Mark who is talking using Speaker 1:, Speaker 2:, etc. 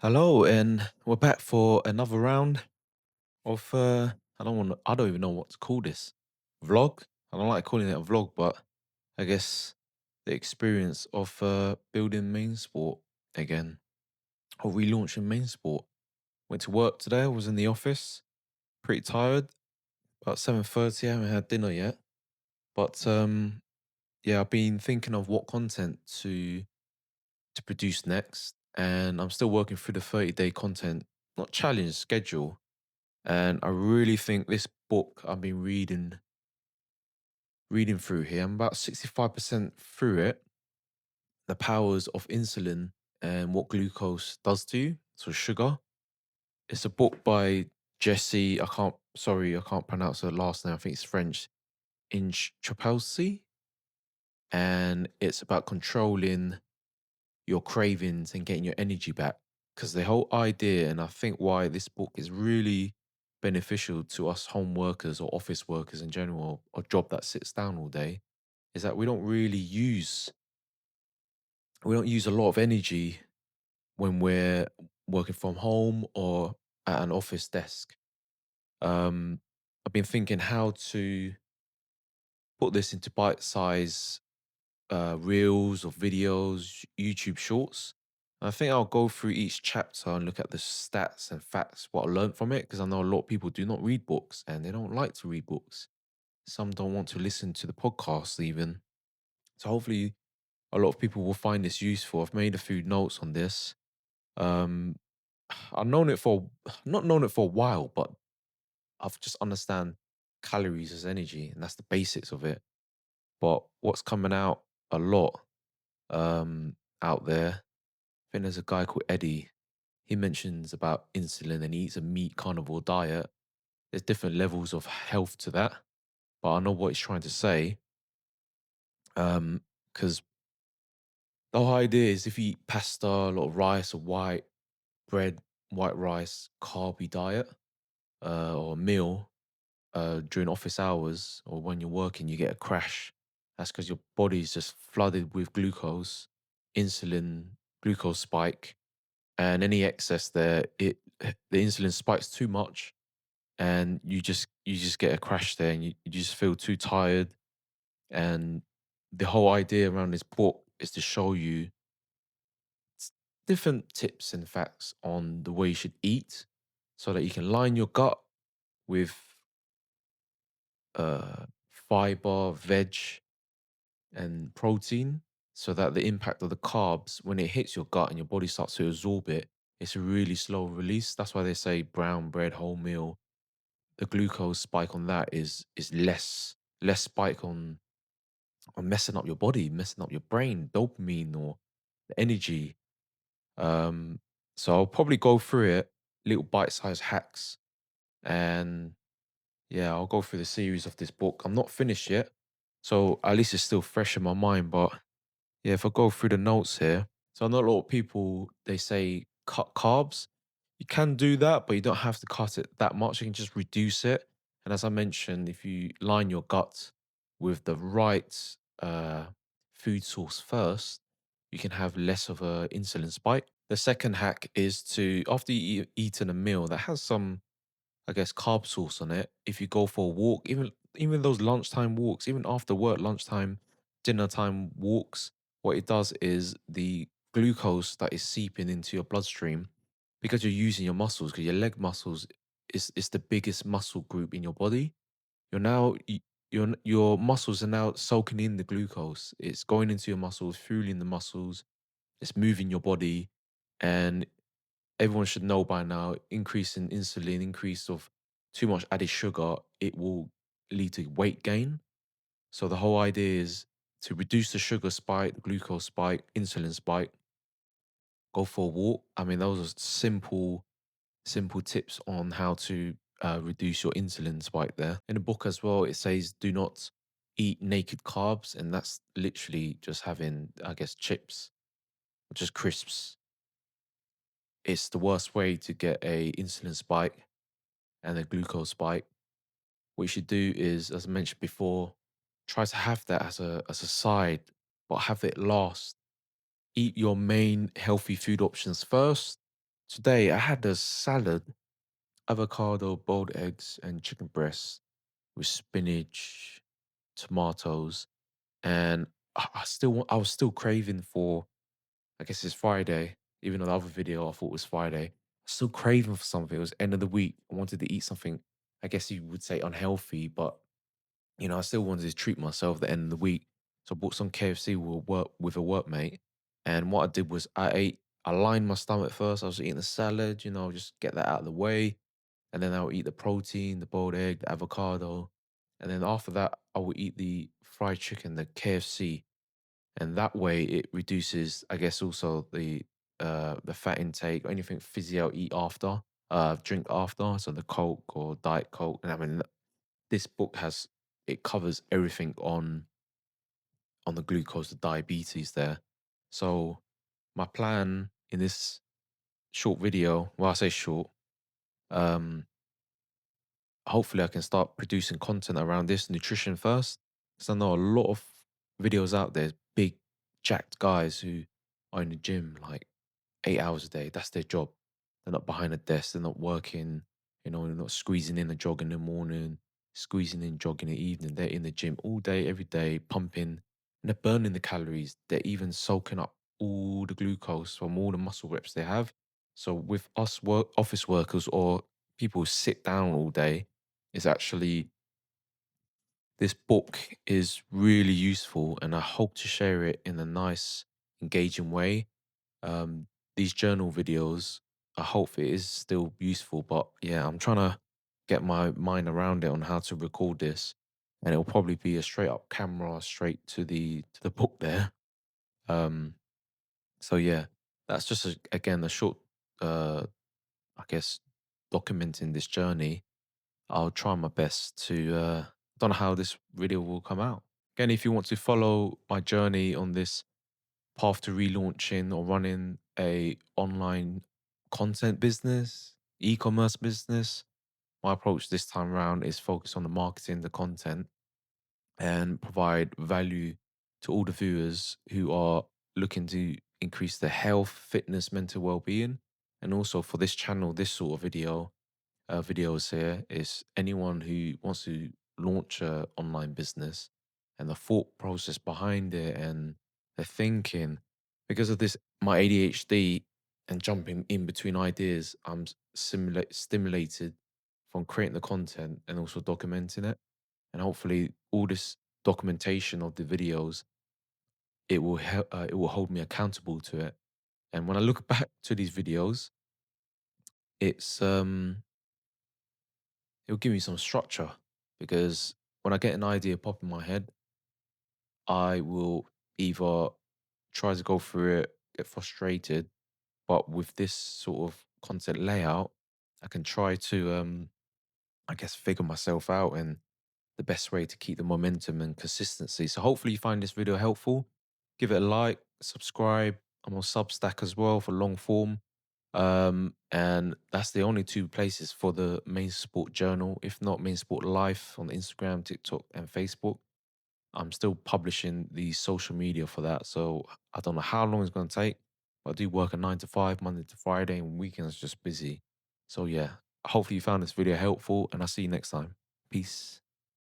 Speaker 1: Hello, and we're back for another round of I don't even know what to call this. Vlog? I don't like calling it a vlog, but I guess the experience of building main sport again. Or relaunching main sport. Went to work today, I was in the office, pretty tired. About 7:30, I haven't had dinner yet. But yeah, I've been thinking of what content to produce next. And I'm still working through the 30-day content, not challenge, schedule. And I really think this book I've been reading through here, I'm about 65% through it, The Powers of Insulin and What Glucose Does to You, so sugar. It's a book by Jessie, I can't pronounce her last name, I think it's French, Inchauspé, and it's about controlling your cravings and getting your energy back. Because the whole idea, and I think why this book is really beneficial to us home workers or office workers in general, or job that sits down all day, is that we don't use a lot of energy when we're working from home or at an office desk. Um, I've been thinking how to put this into bite-size reels or videos, YouTube shorts. I think I'll go through each chapter and look at the stats and facts, what I learned from it, because I know a lot of people do not read books and they don't like to read books. Some don't want to listen to the podcast even. So hopefully a lot of people will find this useful. I've made a few notes on this. Um, I've known it for not known it for a while, but I've just understand calories as energy, and that's the basics of it. But what's coming out a lot out there, I think there's a guy called Eddie. He mentions about insulin and he eats a meat carnivore diet. There's different levels of health to that, but I know what he's trying to say. Because the whole idea is if you eat pasta, a lot of rice, or white bread, white rice, carby diet, or a meal during office hours or when you're working, you get a crash. That's because your body's just flooded with glucose, insulin, glucose spike, and any excess there, the insulin spikes too much, and you just get a crash there, and you just feel too tired. And the whole idea around this book is to show you s- different tips and facts on the way you should eat, so that you can line your gut with fiber, veg, and protein, so that the impact of the carbs, when it hits your gut and your body starts to absorb it, it's a really slow release. That's why they say brown bread, wholemeal. The glucose spike on that is less spike on messing up your body, messing up your brain, dopamine or the energy. Um, so I'll probably go through it, little bite-sized hacks, and yeah, I'll go through the series of this book. I'm not finished yet, so at least it's still fresh in my mind. But yeah, if I go through the notes here, so I know a lot of people they say cut carbs. You can do that, but you don't have to cut it that much. You can just reduce it. And as I mentioned, if you line your gut with the right food source first, you can have less of a insulin spike. The second hack is to after you eaten a meal that has some, I guess, carb source on it. If you go for a walk, even those lunchtime walks, even after work, lunchtime, dinner time walks, what it does is the glucose that is seeping into your bloodstream because you're using your muscles, because your leg muscles is the biggest muscle group in your body. You're now your muscles are now soaking in the glucose. It's going into your muscles, fueling the muscles. It's moving your body, and everyone should know by now, increase in insulin, increase of too much added sugar, it will lead to weight gain. So the whole idea is to reduce the sugar spike, the glucose spike, insulin spike, go for a walk. I mean, those are simple tips on how to reduce your insulin spike there. In the book as well, it says do not eat naked carbs, and that's literally just having, I guess, chips, or just crisps. It's the worst way to get a insulin spike and a glucose spike. What you should do is, as I mentioned before, try to have that as a side, but have it last. Eat your main healthy food options first, Today I had a salad, avocado, boiled eggs, and chicken breast with spinach, tomatoes, and I was still craving for. I guess it's Friday, even though the other video I thought was Friday. Still craving for something. It was end of the week. I wanted to eat something. I guess you would say unhealthy, but I still wanted to treat myself at the end of the week. So I bought some KFC with a workmate. And what I did was I lined my stomach first. I was eating the salad, just get that out of the way. And then I would eat the protein, the boiled egg, the avocado. And then after that, I would eat the fried chicken, the KFC. And that way it reduces, I guess, also the fat intake or anything fizzy I'll eat after, drink after. So the Coke or Diet Coke. And I mean, this book it covers everything on the glucose, the diabetes there. So my plan in this short video, well, I say short, um, hopefully I can start producing content around this nutrition first. Because I know a lot of videos out there, big jacked guys who are in the gym like 8 hours a day. That's their job. They're not behind a desk. They're not working. They're not squeezing in a jog in the morning, squeezing in jog in the evening. They're in the gym all day, every day, pumping, and they're burning the calories. They're even soaking up all the glucose from all the muscle reps they have. So with us office workers or people who sit down all day, it's actually this book is really useful, and I hope to share it in a nice, engaging way. These journal videos, I hope it is still useful, but yeah, I'm trying to get my mind around it on how to record this, and it'll probably be a straight up camera straight to the book there. Um, so yeah, that's just again a short, I guess, documenting this journey. I'll try my best to. Don't know how this video will come out. Again, if you want to follow my journey on this path to relaunching or running a online content business, e-commerce business, my approach this time around is focus on the marketing, the content, and provide value to all the viewers who are looking to increase their health, fitness, mental well-being. And also for this channel, this sort of videos here is anyone who wants to launch a online business and the thought process behind it and the thinking. Because of this, my ADHD and jumping in between ideas, I'm stimulated from creating the content and also documenting it. And hopefully, all this documentation of the videos, it will hold me accountable to it. And when I look back to these videos, it's it'll give me some structure, because when I get an idea pop in my head, I will either try to go through it, get frustrated, but with this sort of content layout, I can try to, I guess, figure myself out and the best way to keep the momentum and consistency. So hopefully you find this video helpful. Give it a like, subscribe. I'm on Substack as well for long form. And that's the only two places for the Main Sport Journal. If not, Main Sport Life on Instagram, TikTok, and Facebook. I'm still publishing the social media for that. So I don't know how long it's going to take, but I do work a 9 to 5, Monday to Friday, and weekends just busy. So yeah, hopefully you found this video helpful, and I'll see you next time. Peace.